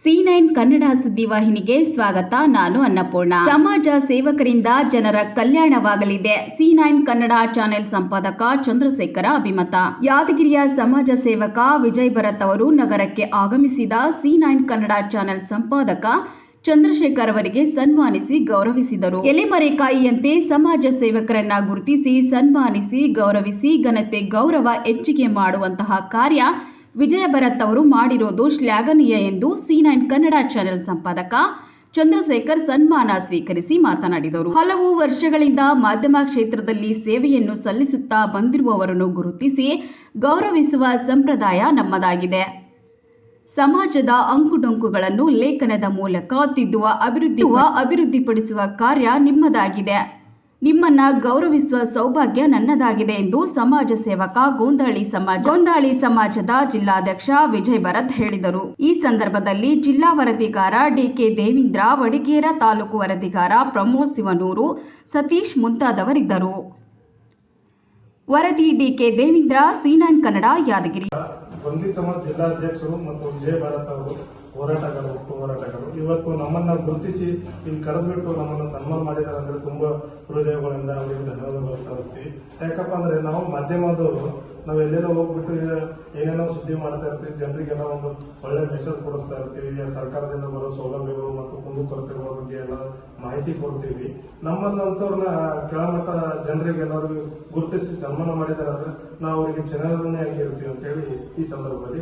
C9 Kannada ಸುದ್ದಿವಾಹಿನಿಗೆ ಸ್ವಾಗತ. ನಾನು ಅನ್ನಪೂರ್ಣ. ಸಮಾಜ ಸೇವಕರಿಂದ ಜನರ ಕಲ್ಯಾಣವಾಗಲಿದೆ. C9 ಕನ್ನಡ ಚಾನೆಲ್ ಸಂಪಾದಕ ಚಂದ್ರಶೇಖರ ಅಭಿಮತ. ಯಾದಗಿರಿಯ ಸಮಾಜ ಸೇವಕ ವಿಜಯ್ ಭರತ್ ಅವರು ನಗರಕ್ಕೆ ಆಗಮಿಸಿದ C9 ಕನ್ನಡ ಚಾನೆಲ್ ಸಂಪಾದಕ ಚಂದ್ರಶೇಖರ್ ಅವರಿಗೆ ಸನ್ಮಾನಿಸಿ ಗೌರವಿಸಿದರು. ಎಲೆಮರೆಕಾಯಿಯಂತೆ ಸಮಾಜ ಸೇವಕರನ್ನ ಗುರುತಿಸಿ ಸನ್ಮಾನಿಸಿ ಗೌರವಿಸಿ ಘನತೆ ಗೌರವ ಹೆಚ್ಚಿಗೆ ಮಾಡುವಂತಹ ಕಾರ್ಯ ವಿಜಯ ಭರತ್ ಅವರು ಮಾಡಿರೋದು ಶ್ಲಾಘನೀಯ ಎಂದು C9 ಕನ್ನಡ ಚಾನೆಲ್ ಸಂಪಾದಕ ಚಂದ್ರಶೇಖರ್ ಸನ್ಮಾನ ಸ್ವೀಕರಿಸಿ ಮಾತನಾಡಿದರು. ಹಲವು ವರ್ಷಗಳಿಂದ ಮಾಧ್ಯಮ ಕ್ಷೇತ್ರದಲ್ಲಿ ಸೇವೆಯನ್ನು ಸಲ್ಲಿಸುತ್ತಾ ಬಂದಿರುವವರನ್ನು ಗುರುತಿಸಿ ಗೌರವಿಸುವ ಸಂಪ್ರದಾಯ ನಮ್ಮದಾಗಿದೆ. ಸಮಾಜದ ಅಂಕುಡೊಂಕುಗಳನ್ನು ಲೇಖನದ ಮೂಲಕ ತಿದ್ದುವ ಅಭಿವೃದ್ಧಿಪಡಿಸುವ ಕಾರ್ಯ ನಿಮ್ಮದಾಗಿದೆ. ನಿಮ್ಮನ್ನ ಗೌರವಿಸುವ ಸೌಭಾಗ್ಯ ನನ್ನದಾಗಿದೆ ಎಂದು ಸಮಾಜ ಸೇವಕ ಗೋಂದಾಳಿ ಸಮಾಜದ ಜಿಲ್ಲಾಧ್ಯಕ್ಷ ವಿಜಯ್ ಭರತ್ ಹೇಳಿದರು. ಈ ಸಂದರ್ಭದಲ್ಲಿ ಜಿಲ್ಲಾ ವರದಿಗಾರ ಡಿಕೆ ದೇವೇಂದ್ರ, ವಡಿಗೇರ ತಾಲೂಕು ವರದಿಗಾರ ಪ್ರಮೋದ್ ಶಿವನೂರು, ಸತೀಶ್ ಮುಂತಾದವರಿದ್ದರು. ವರದಿ ಡಿಕೆ ದೇವೇಂದ್ರ, C9 ಕನ್ನಡ, ಯಾದಗಿರಿ. ಬಂದಿ ಸಮಾಜ ಜಿಲ್ಲಾಧ್ಯಕ್ಷರು ಮತ್ತು ವಿಜಯ್ ಭರತ್ ಅವರು ಹೋರಾಟಗಾರರು ಇವತ್ತು ನಮ್ಮನ್ನ ಗುರುತಿಸಿ ಇಲ್ಲಿ ಕರೆದ್ಬಿಟ್ಟು ನಮ್ಮನ್ನ ಸನ್ಮಾನ ಮಾಡಿದ್ದಾರೆ ಅಂದ್ರೆ ತುಂಬಾ ಹೃದಯಗಳಿಂದ ಅವರಿಗೆ ಧನ್ಯವಾದಗಳು ಸಲ್ಲಿಸ್ತೀವಿ. ಯಾಕಪ್ಪ ಅಂದ್ರೆ ನಾವು ಮಾಧ್ಯಮದವರು ನಾವು ಎಲ್ಲೆಲ್ಲೋ ಹೋಗ್ಬಿಟ್ಟು ಏನೇನೋ ಸುದ್ದಿ ಮಾಡ್ತಾ ಇರ್ತೀವಿ, ಜನರಿಗೆಲ್ಲ ಒಂದು ಒಳ್ಳೆ ಮೆಸೇಜ್ ಕೊಡಿಸ್ತಾ ಇರ್ತೀವಿ, ಸರ್ಕಾರದಿಂದ ಬರೋ ಸೌಲಭ್ಯಗಳು ಮತ್ತು ಕುಂದುಕೊರತೆಗಳ ಬಗ್ಗೆ ಎಲ್ಲ ಮಾಹಿತಿ ಕೊಡ್ತೀವಿ. ನಮ್ಮನ್ನಂತವ್ರನ್ನ ಕೆಳಮಟ್ಟ ಜನರಿಗೆಲ್ಲರಿಗೂ ಗುರುತಿಸಿ ಸನ್ಮಾನ ಮಾಡಿದ್ದಾರೆ ಅಂದ್ರೆ ನಾವು ಅವರಿಗೆ ಚಿರಋಣಿ ಆಗಿರ್ತೀವಿ ಅಂತ ಹೇಳಿ ಈ ಸಂದರ್ಭದಲ್ಲಿ